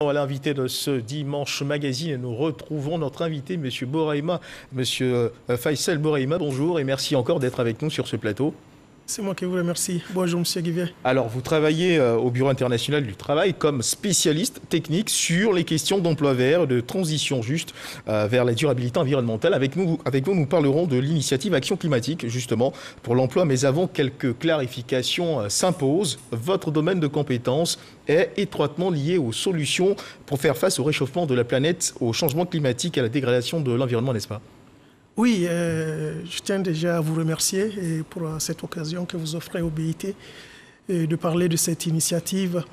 À l'invité de ce dimanche magazine, et nous retrouvons notre invité, M. Boreima, M. Faisal Boreima. Bonjour et merci encore d'être avec nous sur ce plateau. C'est moi qui vous remercie. Bonjour, M. Guivet. Alors, vous travaillez au Bureau international du travail comme spécialiste technique sur les questions d'emploi vert, de transition juste vers la durabilité environnementale. Avec nous, nous parlerons de l'initiative Action climatique, justement, pour l'emploi. Mais avant, quelques clarifications s'imposent. Votre domaine de compétences est étroitement lié aux solutions pour faire face au réchauffement de la planète, au changement climatique et à la dégradation de l'environnement, n'est-ce pas ? Oui, je tiens déjà à vous remercier pour cette occasion que vous offrez au BIT de parler de cette initiative.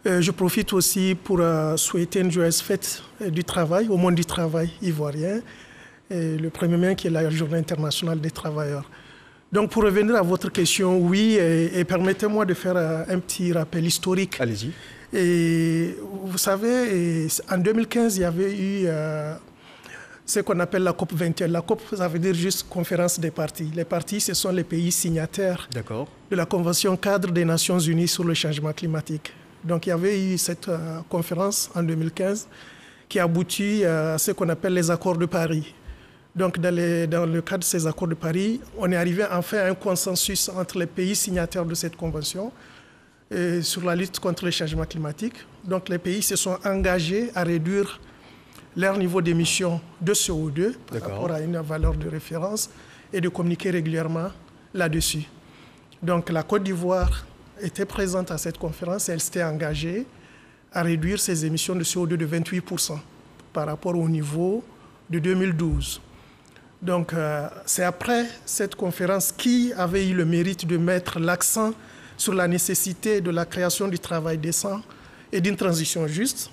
Je profite aussi pour souhaiter une joyeuse fête du travail, au monde du travail ivoirien, le 1er mai qui est la Journée internationale des travailleurs. Donc pour revenir à votre question, oui, et permettez-moi de faire un petit rappel historique. Allez-y. Et vous savez, en 2015, il y avait eu ce qu'on appelle la COP 21. La COP, ça veut dire juste conférence des parties. Les parties, ce sont les pays signataires de la Convention cadre des Nations Unies sur le changement climatique. Donc il y avait eu cette conférence en 2015 qui a abouti à ce qu'on appelle les accords de Paris. Donc dans le cadre de ces accords de Paris, on est arrivé enfin à un consensus entre les pays signataires de cette convention sur la lutte contre le changement climatique. Donc les pays se sont engagés à réduire leur niveau d'émission de CO2 par rapport à une valeur de référence et de communiquer régulièrement là-dessus. Donc la Côte d'Ivoire était présente à cette conférence et elle s'était engagée à réduire ses émissions de CO2 de 28% par rapport au niveau de 2012. Donc c'est après cette conférence qui avait eu le mérite de mettre l'accent sur la nécessité de la création du travail décent et d'une transition juste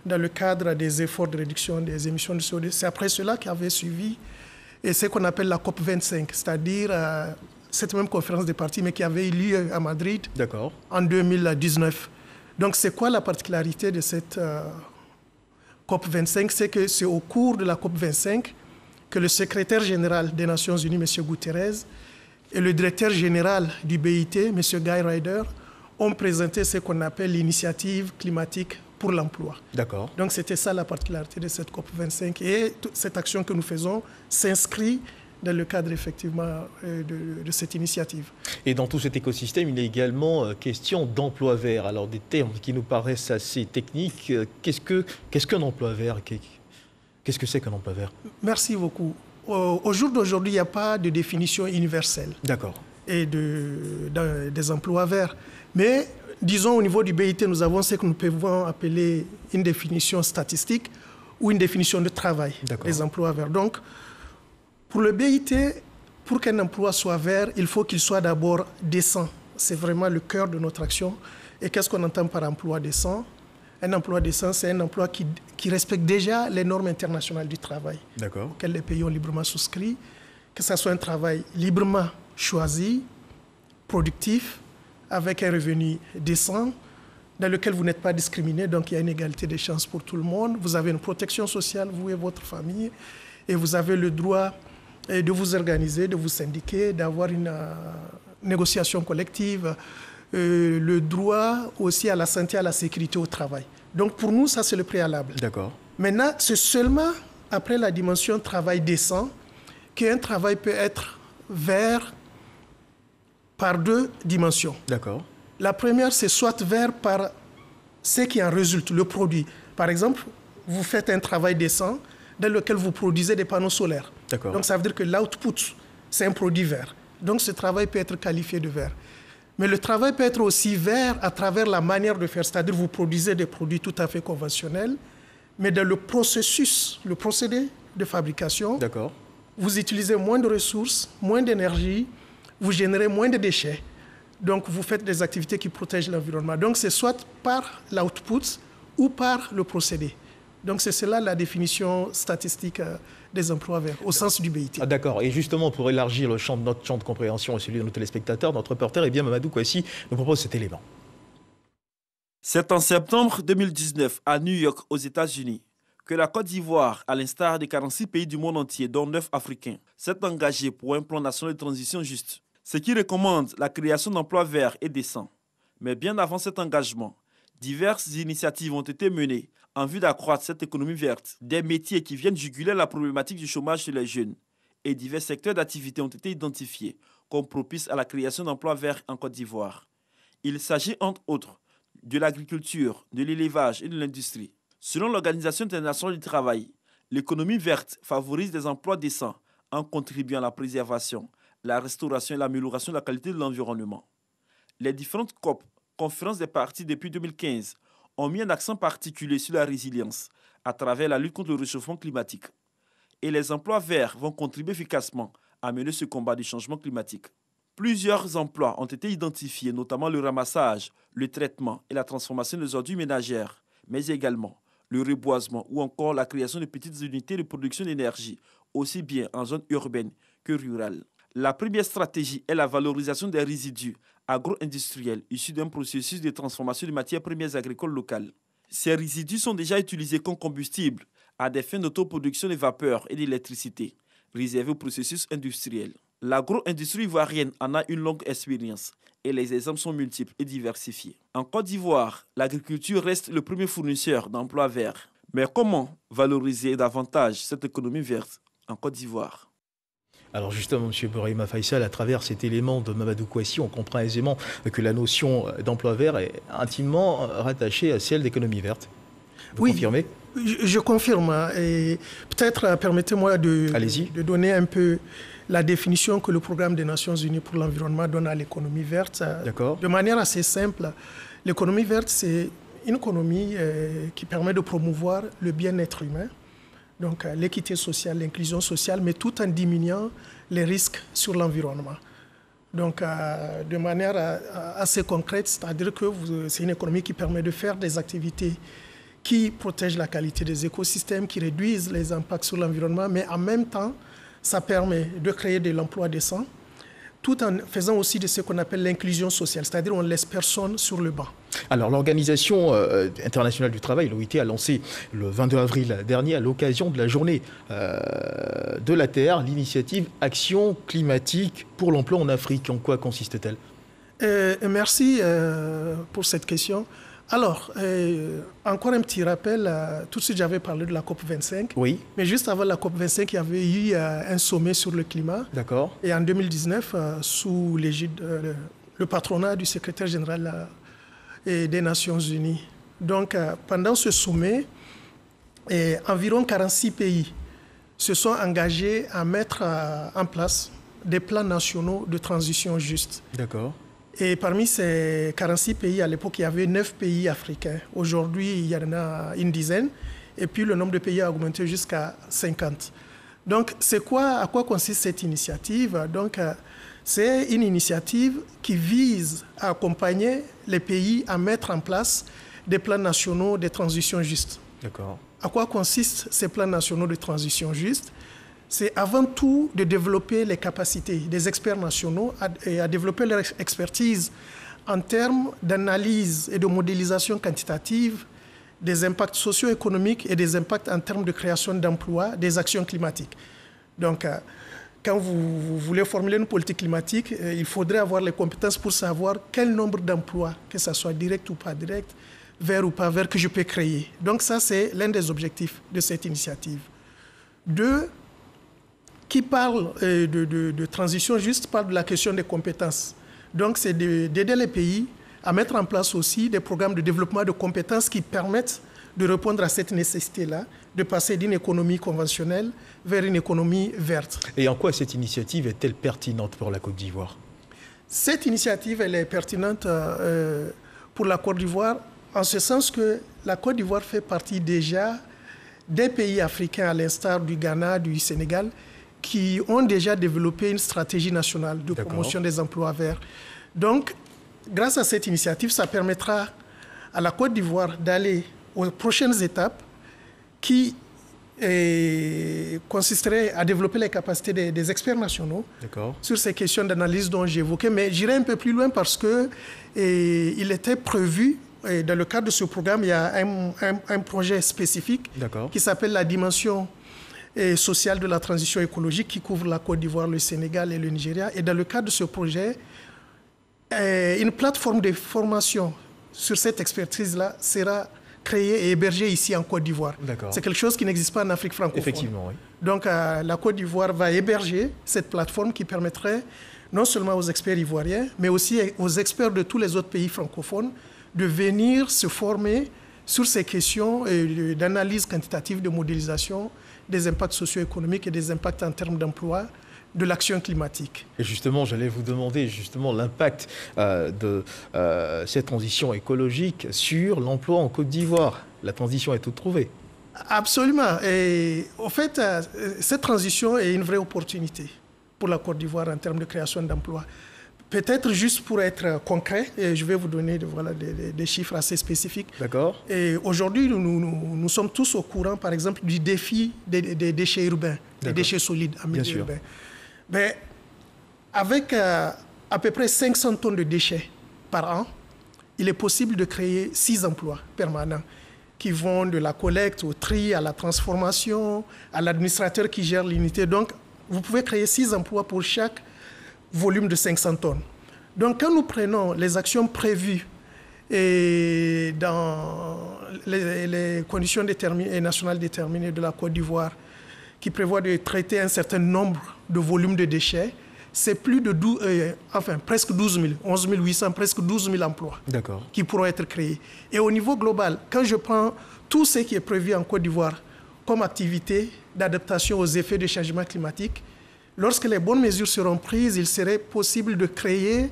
dans le cadre des efforts de réduction des émissions de CO2. C'est après cela qu'avait suivi ce qu'on appelle la COP 25, c'est-à-dire cette même conférence des parties, mais qui avait eu lieu à Madrid en 2019. Donc c'est quoi la particularité de cette COP 25? C'est que c'est au cours de la COP 25 que le secrétaire général des Nations Unies, M. Guterres, et le directeur général du BIT, M. Guy Ryder, ont présenté ce qu'on appelle l'initiative climatique pour l'emploi. Donc c'était ça la particularité de cette COP25. Et toute cette action que nous faisons s'inscrit dans le cadre effectivement de cette initiative. Et dans tout cet écosystème, il est également question d'emploi vert. Alors des termes qui nous paraissent assez techniques. Qu'est-ce qu'un emploi vert? Qu'est-ce que c'est qu'un emploi vert? Merci beaucoup. Au jour d'aujourd'hui, il n'y a pas de définition universelle et des emplois verts. Mais disons, au niveau du BIT, nous avons ce que nous pouvons appeler une définition statistique ou une définition de travail des emplois verts. Donc, pour le BIT, pour qu'un emploi soit vert, il faut qu'il soit d'abord décent. C'est vraiment le cœur de notre action. Et qu'est-ce qu'on entend par emploi décent? Un emploi décent, c'est un emploi qui respecte déjà les normes internationales du travail, auxquelles les pays ont librement souscrit, que ce soit un travail librement choisi, productif, avec un revenu décent, dans lequel vous n'êtes pas discriminé, donc il y a une égalité des chances pour tout le monde. Vous avez une protection sociale, vous et votre famille, et vous avez le droit de vous organiser, de vous syndiquer, d'avoir une négociation collective, le droit aussi à la santé et à la sécurité au travail. Donc pour nous, ça c'est le préalable. Maintenant, c'est seulement après la dimension travail décent qu'un travail peut être vert par deux dimensions. La première, c'est soit vert par ce qui en résulte, le produit. Par exemple, vous faites un travail décent dans lequel vous produisez des panneaux solaires. Donc ça veut dire que l'output, c'est un produit vert. Donc ce travail peut être qualifié de vert. Mais le travail peut être aussi vert à travers la manière de faire, c'est-à-dire vous produisez des produits tout à fait conventionnels, mais dans le processus, le procédé de fabrication, vous utilisez moins de ressources, moins d'énergie, vous générez moins de déchets. Donc vous faites des activités qui protègent l'environnement. Donc c'est soit par l'output ou par le procédé. Donc c'est cela la définition statistique des emplois verts, au sens du BIT. Et justement, pour élargir notre champ de compréhension et celui de nos téléspectateurs, notre reporter, Mamadou Kouassi nous propose cet élément. C'est en septembre 2019, à New York, aux États-Unis, que la Côte d'Ivoire, à l'instar des 46 pays du monde entier, dont 9 africains, s'est engagée pour un plan national de transition juste, ce qui recommande la création d'emplois verts et décents. Mais bien avant cet engagement, diverses initiatives ont été menées en vue d'accroître cette économie verte. Des métiers qui viennent juguler la problématique du chômage chez les jeunes et divers secteurs d'activité ont été identifiés comme propices à la création d'emplois verts en Côte d'Ivoire. Il s'agit entre autres de l'agriculture, de l'élevage et de l'industrie. Selon l'Organisation internationale du travail, l'économie verte favorise des emplois décents en contribuant à la préservation, la restauration et l'amélioration de la qualité de l'environnement. Les différentes COP, conférences des parties depuis 2015, ont mis un accent particulier sur la résilience à travers la lutte contre le réchauffement climatique. Et les emplois verts vont contribuer efficacement à mener ce combat du changement climatique. Plusieurs emplois ont été identifiés, notamment le ramassage, le traitement et la transformation des ordures ménagères, mais également le reboisement ou encore la création de petites unités de production d'énergie, aussi bien en zone urbaine que rurale. La première stratégie est la valorisation des résidus agro-industriels issus d'un processus de transformation de matières premières agricoles locales. Ces résidus sont déjà utilisés comme combustible à des fins d'autoproduction de vapeur et d'électricité, réservés au processus industriel. L'agro-industrie ivoirienne en a une longue expérience et les exemples sont multiples et diversifiés. En Côte d'Ivoire, l'agriculture reste le premier fournisseur d'emplois verts. Mais comment valoriser davantage cette économie verte en Côte d'Ivoire ? Alors justement, M. Bourahima Faisal, à travers cet élément de Mamadou Kouassi, on comprend aisément que la notion d'emploi vert est intimement rattachée à celle d'économie verte. Vous confirmez ? Je confirme. Et peut-être permettez-moi de donner un peu la définition que le programme des Nations Unies pour l'environnement donne à l'économie verte. D'accord. De manière assez simple, l'économie verte, c'est une économie qui permet de promouvoir le bien-être humain, donc l'équité sociale, l'inclusion sociale, mais tout en diminuant les risques sur l'environnement. Donc, de manière assez concrète, c'est-à-dire que c'est une économie qui permet de faire des activités qui protègent la qualité des écosystèmes, qui réduisent les impacts sur l'environnement, mais en même temps, ça permet de créer de l'emploi décent, tout en faisant aussi de ce qu'on appelle l'inclusion sociale, c'est-à-dire on ne laisse personne sur le banc. Alors l'Organisation internationale du travail, l'OIT, a lancé le 22 avril dernier, à l'occasion de la journée de la Terre, l'initiative Action climatique pour l'emploi en Afrique. En quoi consiste-t-elle ? Merci pour cette question. Alors, encore un petit rappel, tout de suite j'avais parlé de la COP25, oui. Mais juste avant la COP25, il y avait eu un sommet sur le climat. D'accord. Et en 2019, sous l'égide, le patronat du secrétaire général des Nations Unies. Donc, pendant ce sommet, environ 46 pays se sont engagés à mettre en place des plans nationaux de transition juste. D'accord. Et parmi ces 46 pays, à l'époque, il y avait 9 pays africains. Aujourd'hui, il y en a une dizaine. Et puis, le nombre de pays a augmenté jusqu'à 50. Donc, à quoi consiste cette initiative ? Donc, c'est une initiative qui vise à accompagner les pays à mettre en place des plans nationaux de transition juste. D'accord. À quoi consistent ces plans nationaux de transition juste ? C'est avant tout de développer les capacités des experts nationaux et à développer leur expertise en termes d'analyse et de modélisation quantitative des impacts socio-économiques et des impacts en termes de création d'emplois, des actions climatiques. Donc, quand vous voulez formuler une politique climatique, il faudrait avoir les compétences pour savoir quel nombre d'emplois, que ce soit direct ou pas direct, vert ou pas vert, que je peux créer. Donc ça, c'est l'un des objectifs de cette initiative. 2, qui parle de transition juste, parle de la question des compétences. Donc, c'est d'aider les pays à mettre en place aussi des programmes de développement de compétences qui permettent de répondre à cette nécessité-là, de passer d'une économie conventionnelle vers une économie verte. Et en quoi cette initiative est-elle pertinente pour la Côte d'Ivoire ? Cette initiative, elle est pertinente pour la Côte d'Ivoire en ce sens que la Côte d'Ivoire fait partie déjà des pays africains, à l'instar du Ghana, du Sénégal, qui ont déjà développé une stratégie nationale de promotion des emplois verts. Donc, grâce à cette initiative, ça permettra à la Côte d'Ivoire d'aller aux prochaines étapes qui consisteraient à développer les capacités des experts nationaux sur ces questions d'analyse dont j'ai évoqué. Mais j'irai un peu plus loin parce qu'il était prévu, dans le cadre de ce programme, il y a un projet spécifique qui s'appelle la dimension sociale de la transition écologique qui couvre la Côte d'Ivoire, le Sénégal et le Nigeria. Et dans le cadre de ce projet, une plateforme de formation sur cette expertise-là sera créé et hébergé ici en Côte d'Ivoire. C'est quelque chose qui n'existe pas en Afrique francophone. Effectivement, oui. Donc, la Côte d'Ivoire va héberger cette plateforme qui permettrait non seulement aux experts ivoiriens, mais aussi aux experts de tous les autres pays francophones de venir se former sur ces questions d'analyse quantitative, de modélisation des impacts socio-économiques et des impacts en termes d'emploi de l'action climatique. Et justement, j'allais vous demander l'impact de cette transition écologique sur l'emploi en Côte d'Ivoire. La transition est toute trouvée. Absolument. Et au fait, cette transition est une vraie opportunité pour la Côte d'Ivoire en termes de création d'emplois. Peut-être juste pour être concret, et je vais vous donner des chiffres assez spécifiques. D'accord. Et aujourd'hui, nous sommes tous au courant, par exemple, du défi des déchets urbains, des déchets solides en milieu urbain. Mais avec à peu près 500 tonnes de déchets par an, il est possible de créer 6 emplois permanents qui vont de la collecte au tri, à la transformation, à l'administrateur qui gère l'unité. Donc, vous pouvez créer 6 emplois pour chaque volume de 500 tonnes. Donc, quand nous prenons les actions prévues et dans les conditions nationales déterminées de la Côte d'Ivoire, qui prévoient de traiter un certain nombre de volumes de déchets, c'est plus de presque 12 000, 11 800, presque 12 000 emplois qui pourront être créés. Et au niveau global, quand je prends tout ce qui est prévu en Côte d'Ivoire comme activité d'adaptation aux effets du changement climatique, lorsque les bonnes mesures seront prises, il serait possible de créer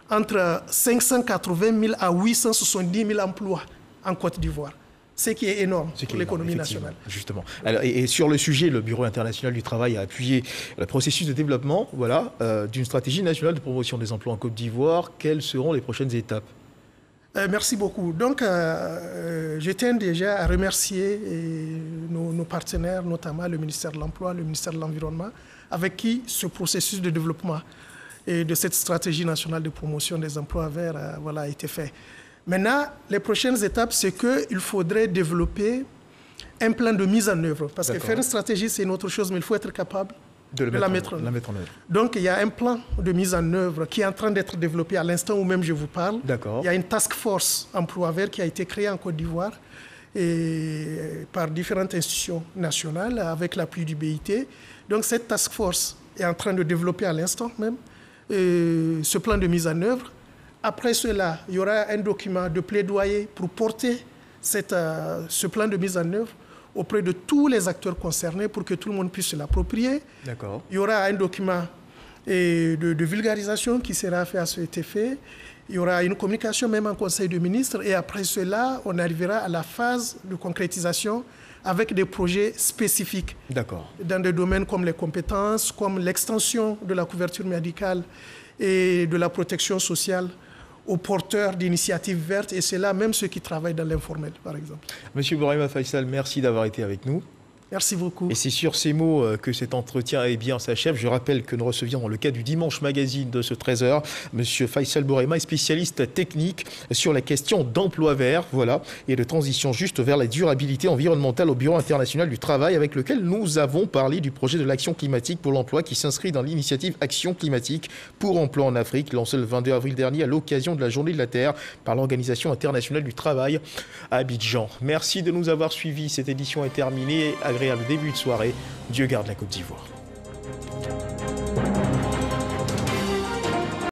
entre 580 000 à 870 000 emplois en Côte d'Ivoire. Ce qui est énorme pour l'économie nationale. Justement. Alors, et sur le sujet, le Bureau international du travail a appuyé le processus de développement d'une stratégie nationale de promotion des emplois en Côte d'Ivoire. Quelles seront les prochaines étapes ? Merci beaucoup. Donc, je tiens déjà à remercier nos partenaires, notamment le ministère de l'Emploi, le ministère de l'Environnement, avec qui ce processus de développement et de cette stratégie nationale de promotion des emplois verts a été fait. Maintenant, les prochaines étapes, c'est qu'il faudrait développer un plan de mise en œuvre. Parce que faire une stratégie, c'est une autre chose, mais il faut être capable de la mettre en œuvre. Donc, il y a un plan de mise en œuvre qui est en train d'être développé à l'instant où même je vous parle. Il y a une task force emploi vert qui a été créée en Côte d'Ivoire par différentes institutions nationales avec l'appui du BIT. Donc, cette task force est en train de développer à l'instant même ce plan de mise en œuvre. Après cela, il y aura un document de plaidoyer pour porter ce plan de mise en œuvre auprès de tous les acteurs concernés pour que tout le monde puisse se l'approprier. Il y aura un document de vulgarisation qui sera fait à cet effet. Il y aura une communication même en Conseil des ministres. Et après cela, on arrivera à la phase de concrétisation avec des projets spécifiques dans des domaines comme les compétences, comme l'extension de la couverture médicale et de la protection sociale aux porteurs d'initiatives vertes, et c'est là même ceux qui travaillent dans l'informel, par exemple. Monsieur Bourema Faisal, merci d'avoir été avec nous. Merci beaucoup. Et c'est sur ces mots que cet entretien s'achève. Je rappelle que nous recevions dans le cadre du Dimanche Magazine de ce 13h, Monsieur Faisal Bourema est spécialiste technique sur la question d'emploi vert, et de transition juste vers la durabilité environnementale au Bureau international du travail, avec lequel nous avons parlé du projet de l'action climatique pour l'emploi qui s'inscrit dans l'initiative Action climatique pour emploi en Afrique, lancée le 22 avril dernier à l'occasion de la Journée de la Terre par l'Organisation internationale du travail à Abidjan. Merci de nous avoir suivis. Cette édition est terminée. Agréable début de soirée. Dieu garde la Côte d'Ivoire.